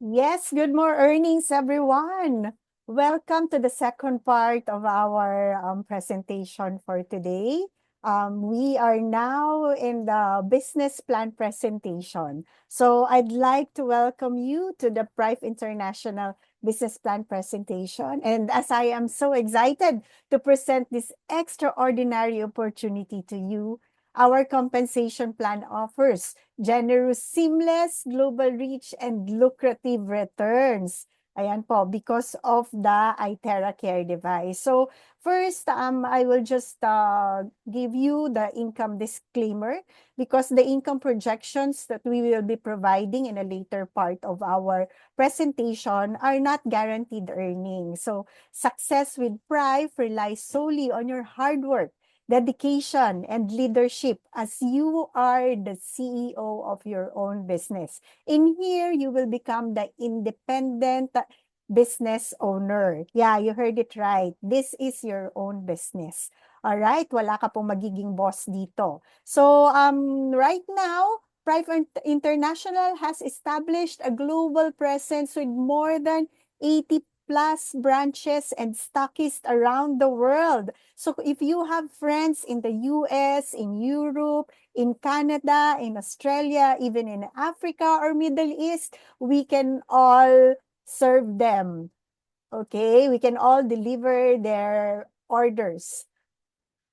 Yes, good more earnings, everyone. Welcome to the second part of our presentation for today. We are now in the business plan presentation. So I'd like to welcome you to the Prive International Business Plan presentation. And as I am so excited to present this extraordinary opportunity to you, our compensation plan offers generous, seamless, global reach, and lucrative returns. Ayan po, because of the iTerra Care device. So first, I will just give you the income disclaimer because the income projections that we will be providing in a later part of our presentation are not guaranteed earnings. So success with Prive relies solely on your hard work, dedication, and leadership as you are the CEO of your own business. In here, you will become the independent business owner. Yeah, you heard it right. This is your own business. All right, wala ka pong magiging boss dito. So, right now, Private International has established a global presence with more than 80 plus branches and stockists around the world. So if you have friends in the US, in Europe, in Canada, in Australia, even in Africa or Middle East, we can all serve them. Okay, we can all deliver their orders.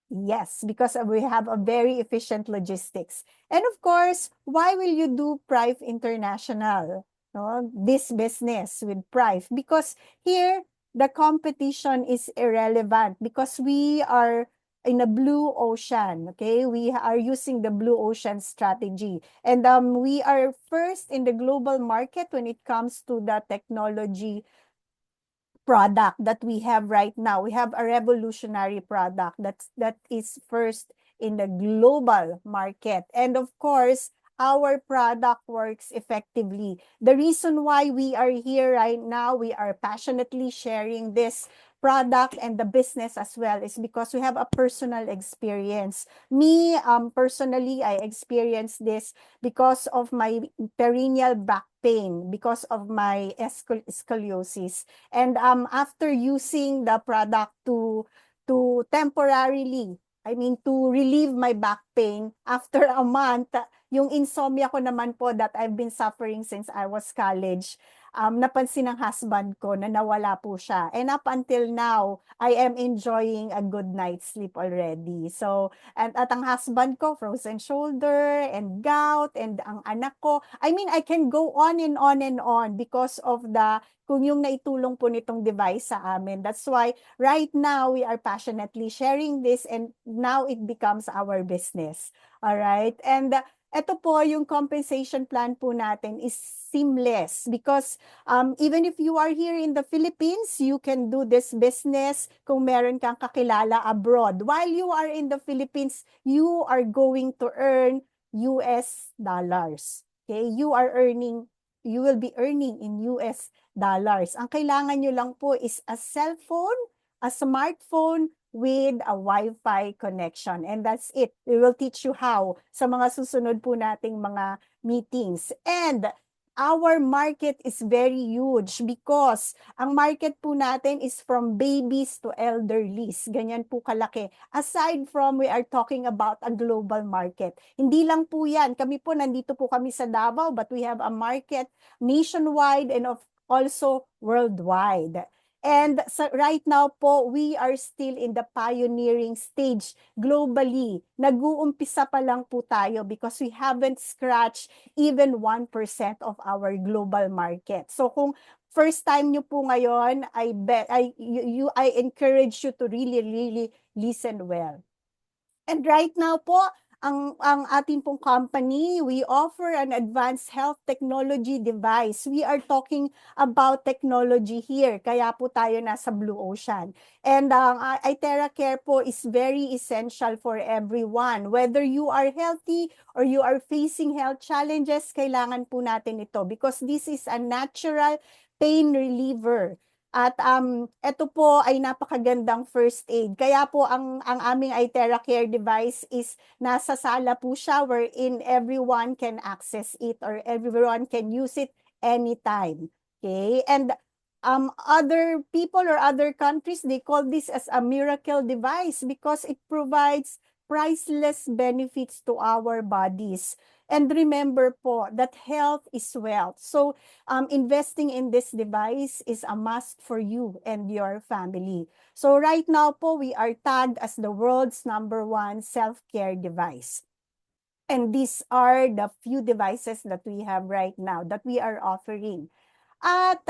Yes, because we have a very efficient logistics. And of course, why will you do Prive International? No, this business with Prive? Because here, the competition is irrelevant because we are in a blue ocean, okay? We are using the blue ocean strategy. And we are first in the global market when it comes to the technology product that we have right now. We have a revolutionary product that is first in the global market. And of course, our product works effectively. The reason why we are here right now, we are passionately sharing this product and the business as well is because we have a personal experience. Me, personally, I experienced this because of my perennial back pain, because of my scoliosis. And after using the product to temporarily, I mean to relieve my back pain, after a month, yung insomnia ko naman po that I've been suffering since I was college, napansin ng husband ko na nawala po siya. And up until now, I am enjoying a good night's sleep already. So, at ang husband ko, frozen shoulder and gout, and ang anak ko, I mean, I can go on and on and on because of the kung yung naitulong po nitong device sa amin. That's why right now we are passionately sharing this and now it becomes our business. All right? And ito po yung compensation plan po natin is seamless because even if you are here in the Philippines, you can do this business kung meron kang kakilala abroad. While you are in the Philippines, you are going to earn US dollars. Okay? You will be earning in US dollars. Ang kailangan nyo lang po is a cellphone, a smartphone with a Wi-Fi connection. And that's it. We will teach you how sa mga susunod po nating mga meetings. And our market is very huge because ang market po natin is from babies to elderlies. Ganyan po kalaki. Aside from we are talking about a global market. Hindi lang po yan. Kami po, nandito po kami sa Davao, but we have a market nationwide and also worldwide. And right now po, we are still in the pioneering stage globally. Nag-uumpisa pa lang po tayo because we haven't scratched even 1% of our global market. So kung first time nyo po ngayon, I encourage you to really listen well. And right now po, ang ating pong company, we offer an advanced health technology device. We are talking about technology here, kaya po tayo nasa blue ocean. And iTerra Care po is very essential for everyone. Whether you are healthy or you are facing health challenges, kailangan po natin ito because this is a natural pain reliever. At ito po ay napakagandang first aid. Kaya po ang aming iTerra Care device is nasa sala po siya wherein everyone can access it or everyone can use it anytime. Okay? And other people or other countries, they call this as a miracle device because it provides priceless benefits to our bodies. And remember po that health is wealth. So investing in this device is a must for you and your family. So right now po, we are tagged as the world's #1 self-care device. And these are the few devices that we have right now that we are offering. At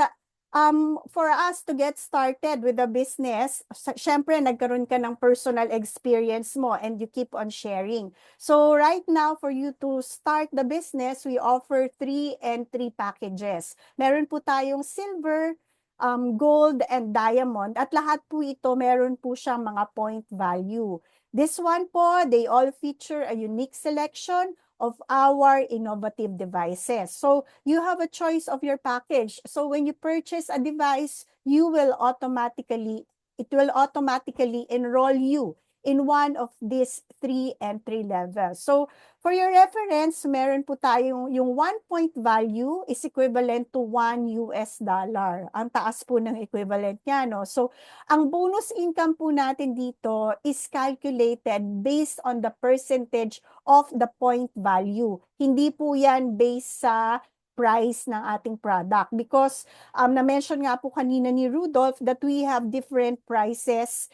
for us to get started with the business, syempre nagkaroon ka ng personal experience mo and you keep on sharing. So right now, for you to start the business, we offer 3 entry packages. Meron po tayong silver, gold, and diamond. At lahat po ito, meron po siyang mga point value. This one po, they all feature a unique selection of our innovative devices. So you have a choice of your package. So when you purchase a device, it will automatically enroll you in one of these 3 entry levels. So for your reference, meron po tayong yung 1 point value is equivalent to $1. Ang taas po ng equivalent niya, no? So ang bonus income po natin dito is calculated based on the percentage of the point value. Hindi po yan based sa price ng ating product because na-mention nga po kanina ni Rudolph that we have different prices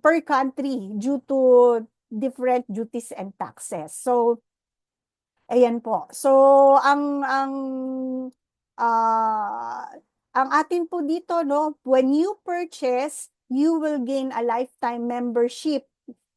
per country due to different duties and taxes. So ayan po. So uh, ang atin po dito, no, when you purchase, you will gain a lifetime membership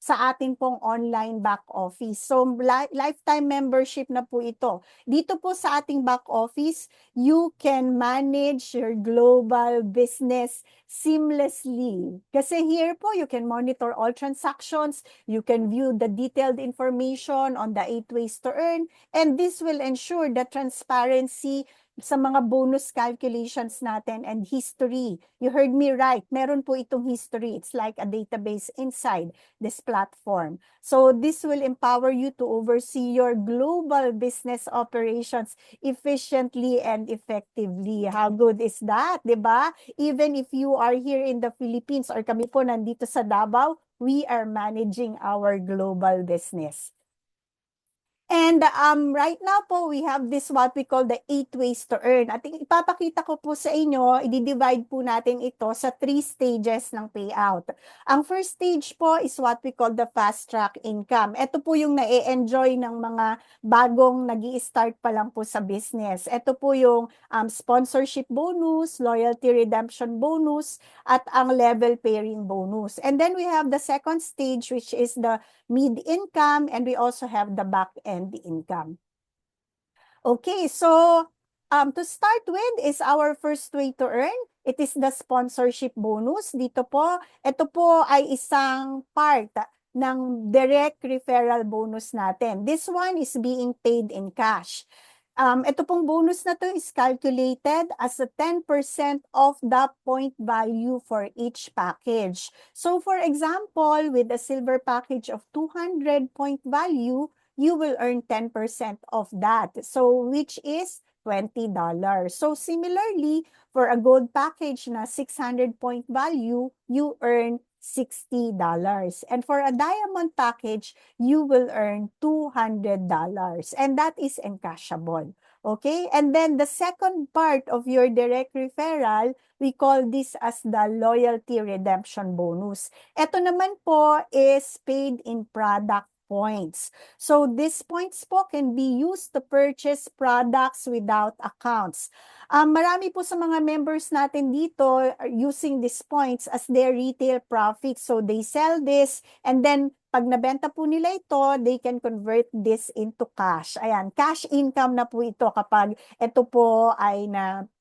sa ating pong online back office. So, lifetime membership na po ito. Dito po sa ating back office, you can manage your global business seamlessly. Kasi here po, you can monitor all transactions, you can view the detailed information on the 8 ways to earn, and this will ensure the transparency sa mga bonus calculations natin and history. You heard me right. Meron po itong history. It's like a database inside this platform. So this will empower you to oversee your global business operations efficiently and effectively. How good is that, 'di ba? Even if you are here in the Philippines or kami po nandito sa Davao, we are managing our global business. And right now po, we have this what we call the 8 ways to earn. At ipapakita ko po sa inyo, i-divide po natin ito sa 3 stages ng payout. Ang first stage po is what we call the fast track income. Ito po yung na-enjoy ng mga bagong nag-i-start pa lang po sa business. Ito po yung sponsorship bonus, loyalty redemption bonus, at ang level pairing bonus. And then we have the second stage, which is the mid-income, and we also have the back-end income. Okay, so to start with is our first way to earn. It is the sponsorship bonus. Dito po, ito po ay isang part ng direct referral bonus natin. This one is being paid in cash. Ito pong bonus na to is calculated as a 10% of the point value for each package. So for example, with a silver package of 200 point value, you will earn 10% of that. So which is $20. So similarly, for a gold package na 600 point value, you earn $60. And for a diamond package, you will earn $200. And that is encashable. Okay? And then the second part of your direct referral, we call this as the loyalty redemption bonus. Ito naman po is paid in product points. So these points po can be used to purchase products without accounts. Marami po sa mga members natin dito are using these points as their retail profit. So they sell this and then pag nabenta po nila ito, they can convert this into cash. Ayan, cash income na po ito kapag ito po ay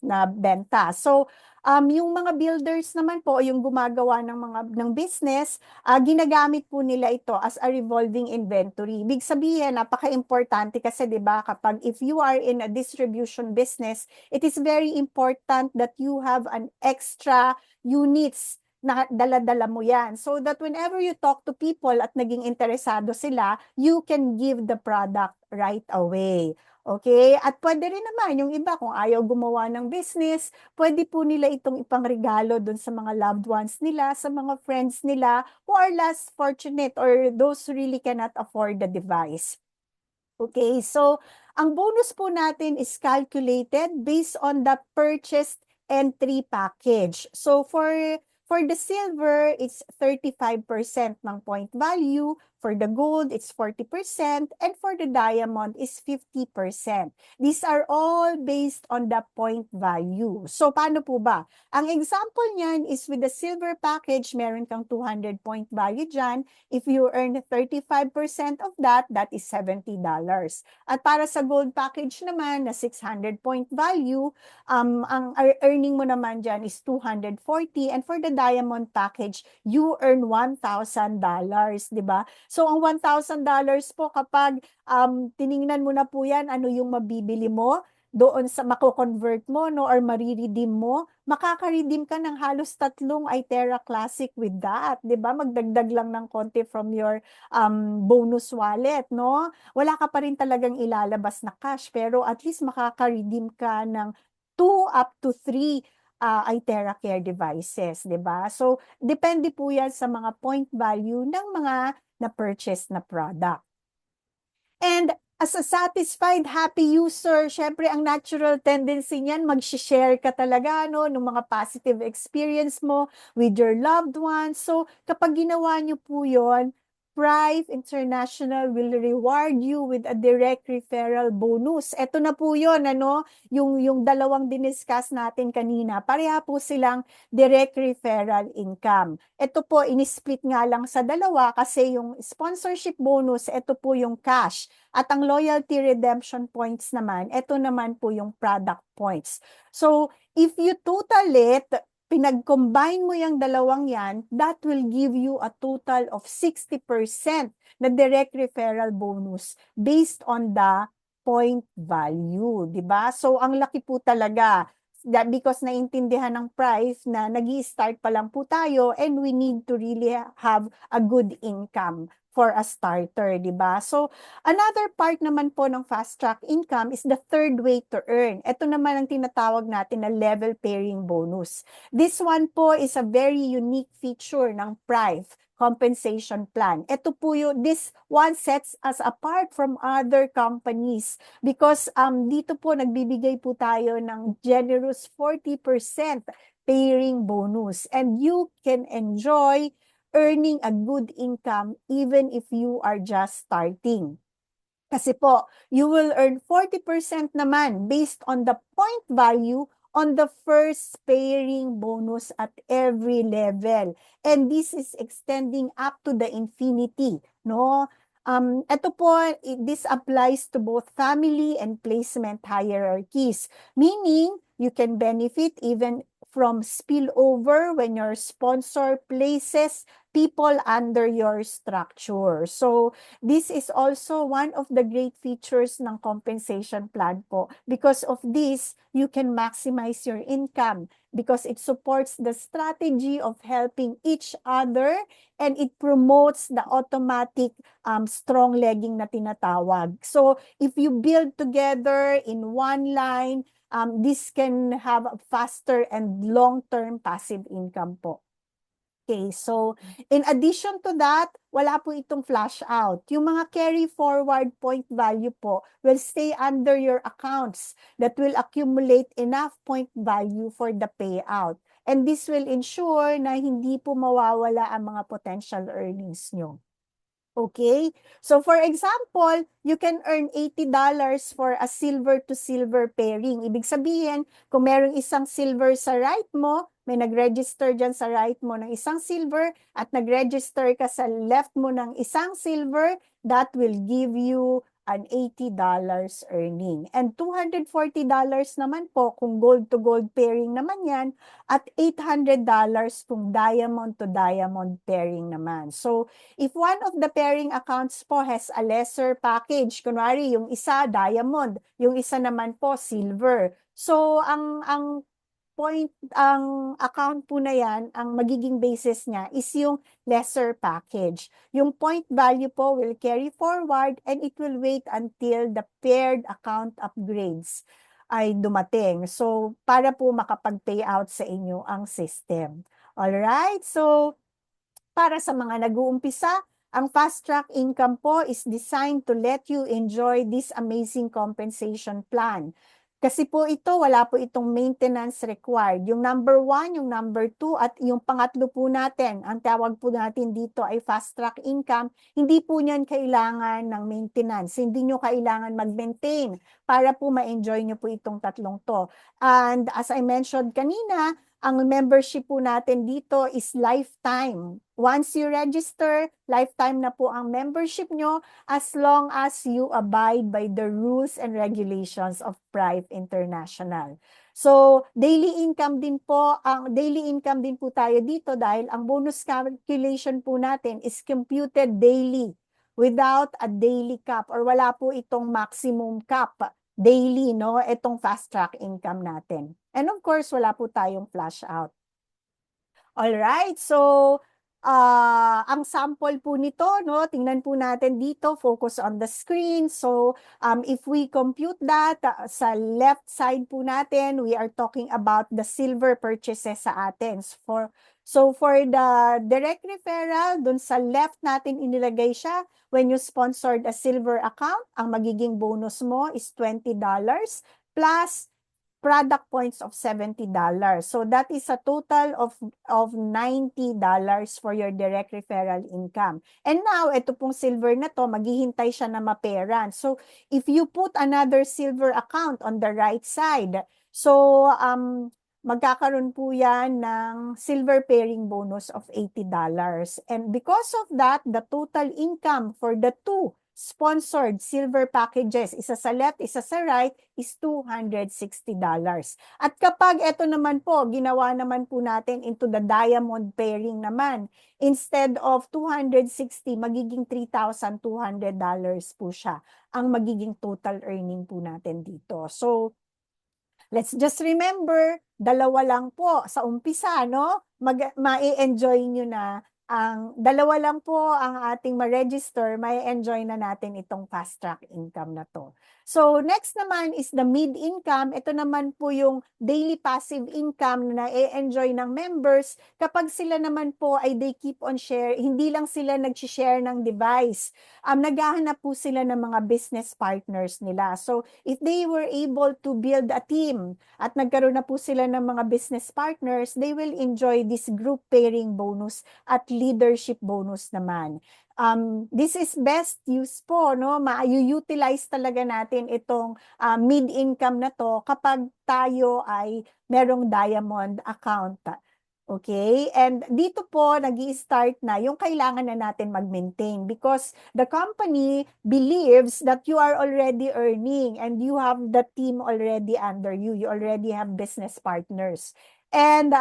nabenta. So yung mga builders naman po, yung gumagawa ng business, ginagamit po nila ito as a revolving inventory. Ibig sabihin, napaka-importante kasi 'di ba kapag if you are in a distribution business, it is very important that you have an extra units na dala-dala mo yan. So that whenever you talk to people at naging interesado sila, you can give the product right away. Okay? At pwede rin naman yung iba kung ayaw gumawa ng business, pwede po nila itong ipangregalo dun sa mga loved ones nila, sa mga friends nila who are less fortunate or those who really cannot afford the device. Okay, so ang bonus po natin is calculated based on the purchased entry package. So for the silver, it's 35% ng point value. For the gold, it's 40%. And for the diamond, is 50%. These are all based on the point value. So paano po ba? Ang example niyan is with the silver package, meron kang 200 point value dyan. If you earn 35% of that, that is $70. At para sa gold package naman na 600 point value, ang earning mo naman dyan is 240. And for the diamond package, you earn $1,000, di ba? So ang $1,000 po kapag tiningnan mo na po yan, ano yung mabibili mo, doon sa mako-convert mo no or mariredeem mo, makaka-redeem ka ng halos 3 iTera Classic with that, 'di ba? Magdagdag lang ng konti from your bonus wallet, no? Wala ka pa rin talagang ilalabas na cash, pero at least makaka-redeem ka ng 2 up to 3 iTera Care devices, 'di ba? So, depende po 'yan sa mga point value ng mga na-purchase na product. And as a satisfied, happy user, syempre ang natural tendency niyan, mag-share ka talaga, no, ng mga positive experience mo with your loved ones. So, kapag ginawa niyo po yon, Prive International will reward you with a direct referral bonus. Ito na po yon, ano, yung dalawang diniscuss natin kanina. Pareha po silang direct referral income. Ito po, inisplit nga lang sa dalawa kasi yung sponsorship bonus, ito po yung cash. At ang loyalty redemption points naman, ito naman po yung product points. So, if you total it, pinag-combine mo yung dalawang yan, that will give you a total of 60% na direct referral bonus based on the point value, di ba? So, ang laki po talaga because naintindihan ng price na nag-i-start pa lang po tayo and we need to really have a good income for a starter, di ba? So, another part naman po ng fast track income is the third way to earn. Ito naman ang tinatawag natin na level pairing bonus. This one po is a very unique feature ng Prive compensation plan. Ito po yung, this one sets us apart from other companies because dito po nagbibigay po tayo ng generous 40% pairing bonus and you can enjoy earning a good income even if you are just starting. Kasi po, you will earn 40% naman based on the point value on the first pairing bonus at every level. And this is extending up to the infinity, no? Ito po, this applies to both family and placement hierarchies, meaning you can benefit even from spillover when your sponsor places people under your structure. So, this is also one of the great features ng compensation plan po. Because of this, you can maximize your income because it supports the strategy of helping each other and it promotes the automatic strong legging na tinatawag. So, if you build together in one line, this can have a faster and long-term passive income po. Okay, so in addition to that, wala po itong flash out. Yung mga carry forward point value po will stay under your accounts that will accumulate enough point value for the payout. And this will ensure na hindi po mawawala ang mga potential earnings nyo. Okay? So for example, you can earn $80 for a silver to silver pairing. Ibig sabihin, kung merong isang silver sa right mo, may nag-register dyan sa right mo ng isang silver at nag-register ka sa left mo ng isang silver, that will give you an $80 earning. And $240 naman po kung gold to gold pairing naman yan at $800 kung diamond to diamond pairing naman. So, if one of the pairing accounts po has a lesser package, kunwari yung isa diamond, yung isa naman po silver. So, ang ang account po na yan, ang magiging basis niya is yung lesser package. Yung point value po will carry forward and it will wait until the paired account upgrades ay dumating. So, para po makapag-payout sa inyo ang system. Alright, so para sa mga nag-uumpisa, ang Fast Track Income po is designed to let you enjoy this amazing compensation plan. Kasi po ito, wala po itong maintenance required. Yung number 1, yung number 2, at yung pangatlo po natin, ang tawag po natin dito ay Fast Track Income, hindi po niyan kailangan ng maintenance. Hindi nyo kailangan mag-maintain para po ma-enjoy nyo po itong tatlong to. And as I mentioned kanina, ang membership po natin dito is lifetime. Once you register, lifetime na po ang membership nyo as long as you abide by the rules and regulations of Prive International. So, daily income din po tayo dito dahil ang bonus calculation po natin is computed daily without a daily cap or wala po itong maximum cap daily, no? Itong fast track income natin. And of course, wala po tayong flash out. Alright, so ang sample po nito, no, tingnan po natin dito, focus on the screen. So if we compute that, sa left side po natin, we are talking about the silver purchases sa atin. So for the direct referral, dun sa left natin inilagay siya, when you sponsored a silver account, ang magiging bonus mo is $20 plus product points of $70. So that is a total of $90 for your direct referral income. And now, ito pong silver na to, maghihintay siya na maperan. So if you put another silver account on the right side, so magkakaroon po yan ng silver pairing bonus of $80. And because of that, the total income for the two sponsored silver packages, isa sa left, isa sa right, is $260. At kapag ito naman po, ginawa naman po natin into the diamond pairing naman, instead of $260, magiging $3,200 po siya ang magiging total earning po natin dito. So, let's just remember, dalawa lang po sa umpisa, no? Ma-enjoy nyo na dalawa lang po ang ating ma-register, may enjoy na natin itong fast track income na to. So next naman is the mid-income. Ito naman po yung daily passive income na i-enjoy ng members kapag sila naman po ay they keep on share, hindi lang sila nag-share ng device. Naghahanap po sila ng mga business partners nila. So if they were able to build a team at nagkaroon na po sila ng mga business partners, they will enjoy this group pairing bonus at leadership bonus naman. This is best use po, no? Ma-utilize talaga natin itong mid-income na to kapag tayo ay merong diamond account. Okay? And dito po, nag-i-start na yung kailangan na natin mag-maintain because the company believes that you are already earning and you have the team already under you. You already have business partners. And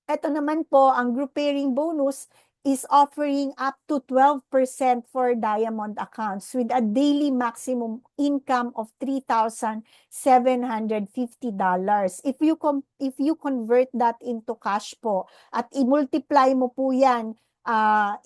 ito naman po, ang group pairing bonus is offering up to 12% for diamond accounts with a daily maximum income of $3,750. If you convert that into cash po at i-multiply mo po yan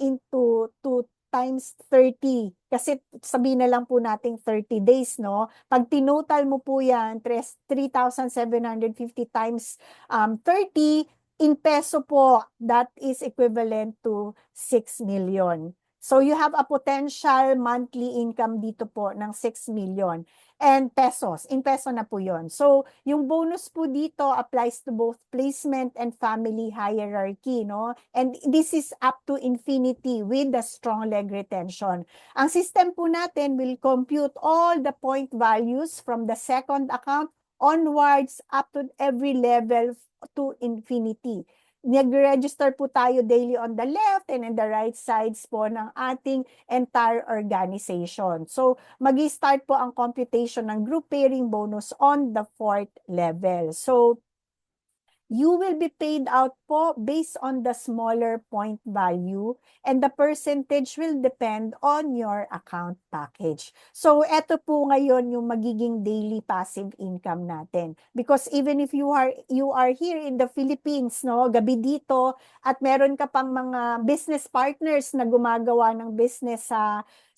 into 2 times 30, kasi sabihin na lang po nating 30 days, no? Pag tinotal mo po yan, 3,750 times 30, in peso po, that is equivalent to 6 million. So you have a potential monthly income dito po ng 6 million. And pesos, in peso na po yon. So yung bonus po dito applies to both placement and family hierarchy, no? And this is up to infinity with the strong leg retention. Ang system po natin will compute all the point values from the second account onwards up to every level to infinity. Nag-register po tayo daily on the left and in the right sides po ng ating entire organization. So, mag-start po ang computation ng group pairing bonus on the 4th level. So, you will be paid out po based on the smaller point value and the percentage will depend on your account package. So eto po ngayon yung magiging daily passive income natin. Because even if you are here in the Philippines, no, gabi dito at meron ka pang mga business partners na gumagawa ng business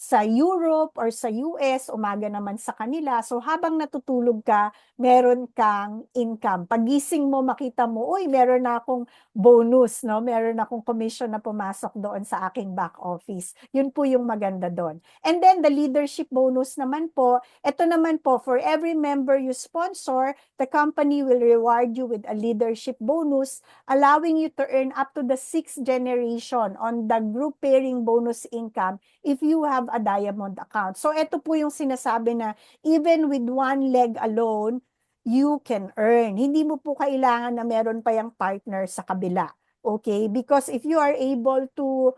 sa Europe or sa US, umaga naman sa kanila. So habang natutulog ka, meron kang income. Pagising mo, makita mo, uy, meron na akong bonus, no? Meron akong commission na pumasok doon sa aking back office. Yun po yung maganda doon. And then the leadership bonus naman po, ito naman po, for every member you sponsor, the company will reward you with a leadership bonus, allowing you to earn up to the 6th generation on the group pairing bonus income if you have a diamond account. So ito po yung sinasabi na even with one leg alone, you can earn. Hindi mo po kailangan na meron pa yung partner sa kabila. Okay? Because if you are able to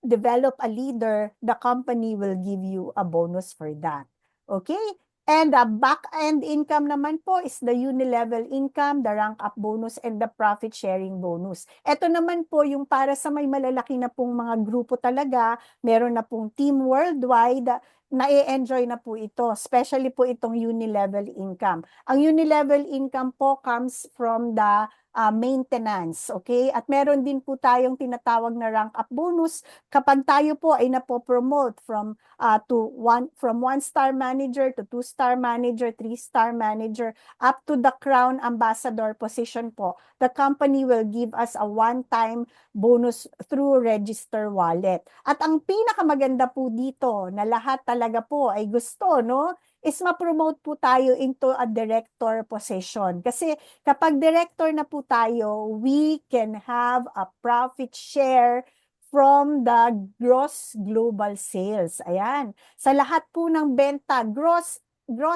develop a leader, the company will give you a bonus for that. Okay? And the back-end income naman po is the uni-level income, the rank-up bonus, and the profit-sharing bonus. Ito naman po yung para sa may malalaki na pong mga grupo talaga, meron na pong team worldwide, na-enjoy na po ito, especially po itong uni-level income. Ang uni-level income po comes from the maintenance, okay? At meron din po tayong tinatawag na rank-up bonus kapag tayo po ay napopromote from one star manager to 2-star manager, 3-star manager, up to the crown ambassador position po. The company will give us a one-time bonus through register wallet. At ang pinakamaganda po dito na lahat talaga po ay gusto, no? Is ma-promote po tayo into a director position. Kasi kapag director na po tayo, we can have a profit share from the gross global sales. Ayan. Sa lahat po ng benta, gross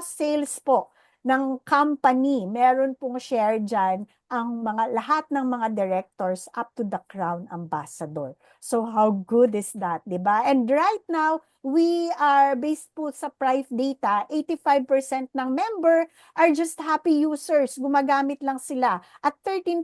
sales po ng company, meron pong share dyan ang lahat ng mga directors up to the crown ambassador. So how good is that, di ba? And right now, we are based po sa Prive data, 85% ng member are just happy users. Gumagamit lang sila. At 13%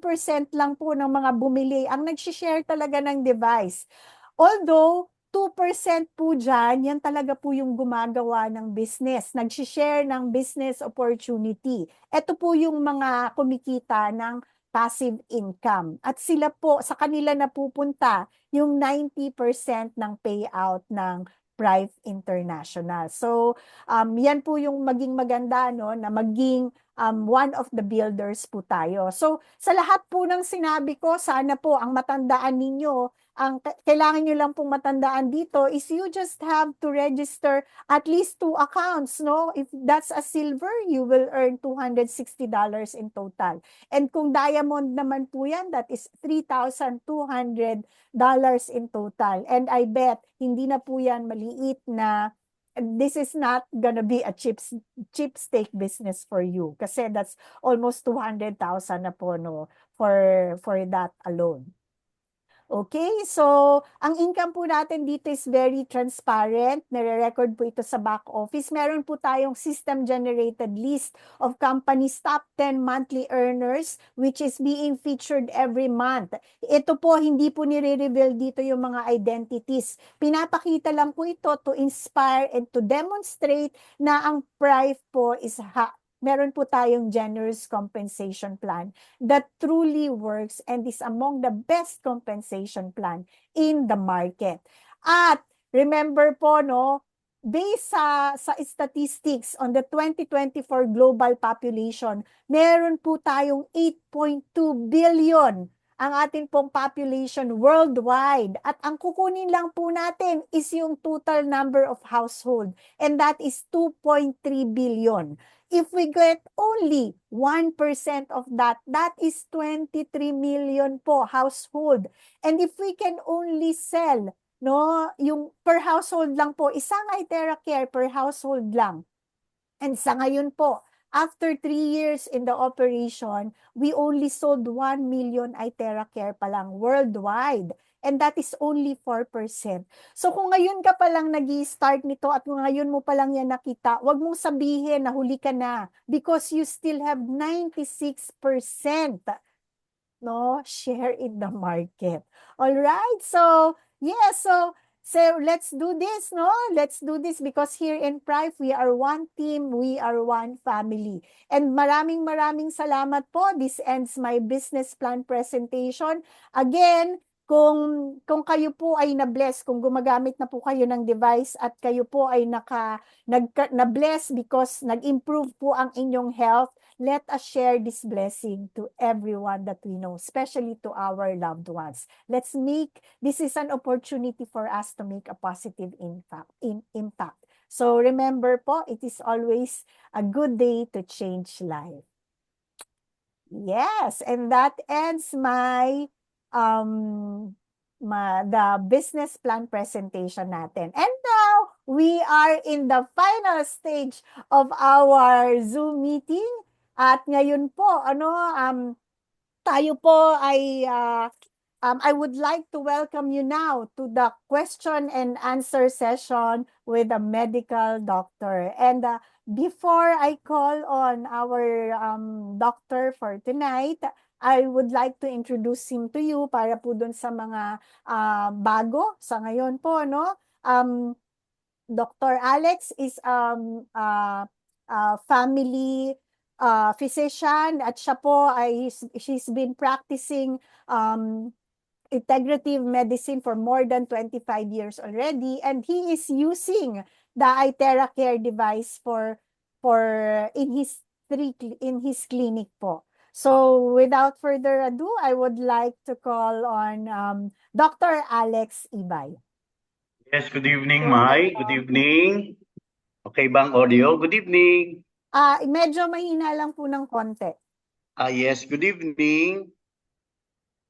lang po ng mga bumili ang nag-share talaga ng device. Although, 2% po dyan, yan talaga po yung gumagawa ng business, nag-share ng business opportunity. Ito po yung mga kumikita ng passive income. At sila po, sa kanila napupunta yung 90% ng payout ng Prive International. So, yan po yung maging maganda, no, na maging one of the builders po tayo. So, sa lahat po ng sinabi ko, sana po ang matandaan ninyo, ang kailangan nyo lang pong matandaan dito is you just have to register at least 2 accounts, no? If that's a silver, you will earn $260 in total. And kung diamond naman po yan, that is $3,200 in total. And I bet, hindi na po yan maliit na this is not gonna be a cheap steak business for you. Kasi that's almost 200,000 na po, no, for that alone. Okay, so ang income po natin dito is very transparent. Nare-record po ito sa back office. Meron po tayong system-generated list of companies' top 10 monthly earners which is being featured every month. Ito po, hindi po nire-reveal dito yung mga identities. Pinapakita lang po ito to inspire and to demonstrate na ang Prive po is meron po tayong generous compensation plan that truly works and is among the best compensation plan in the market. At remember po, no, based sa statistics on the 2024 global population, meron po tayong 8.2 billion ang ating pong population worldwide. At ang kukunin lang po natin is yung total number of household, and that is 2.3 billion. If we get only 1% of that, that is 23 million po household. And if we can only sell, no, yung per household lang po, isang iTera Care per household lang. And sa ngayon po, after 3 years in the operation, we only sold 1 million iTera Care pa lang worldwide. And that is only 4%. So kung ngayon ka pa lang nag-i-start nito at kung ngayon mo pa lang yan nakita, wag mong sabihin na huli ka na because you still have 96% no, share in the market. All right. So, yeah, so let's do this, no? Let's do this because here in Prive, we are one team, we are one family. And maraming salamat po. This ends my business plan presentation. Again, kung kayo po ay na-bless, kung gumagamit na po kayo ng device at kayo po ay na-bless because nag-improve po ang inyong health, let us share this blessing to everyone that we know, especially to our loved ones. This is an opportunity for us to make a positive impact. So remember po, it is always a good day to change life. Yes, and that ends um the business plan presentation natin. And now we are in the final stage of our Zoom meeting. At ngayon po, tayo po ay I would like to welcome you now to the question and answer session with a medical doctor. And before I call on our doctor for tonight, I would like to introduce him to you para po dun sa mga bago sa ngayon po, no? Dr. Alex is family physician at siya po ay she's been practicing integrative medicine for more than 25 years already, and he is using the iTeracare device for in his clinic po. So without further ado, I would like to call on Dr. Alex Ibay. Yes, good evening, Mai. Good evening. Okay bang audio? Good evening. Medyo mahina lang po ng konti. Yes, good evening.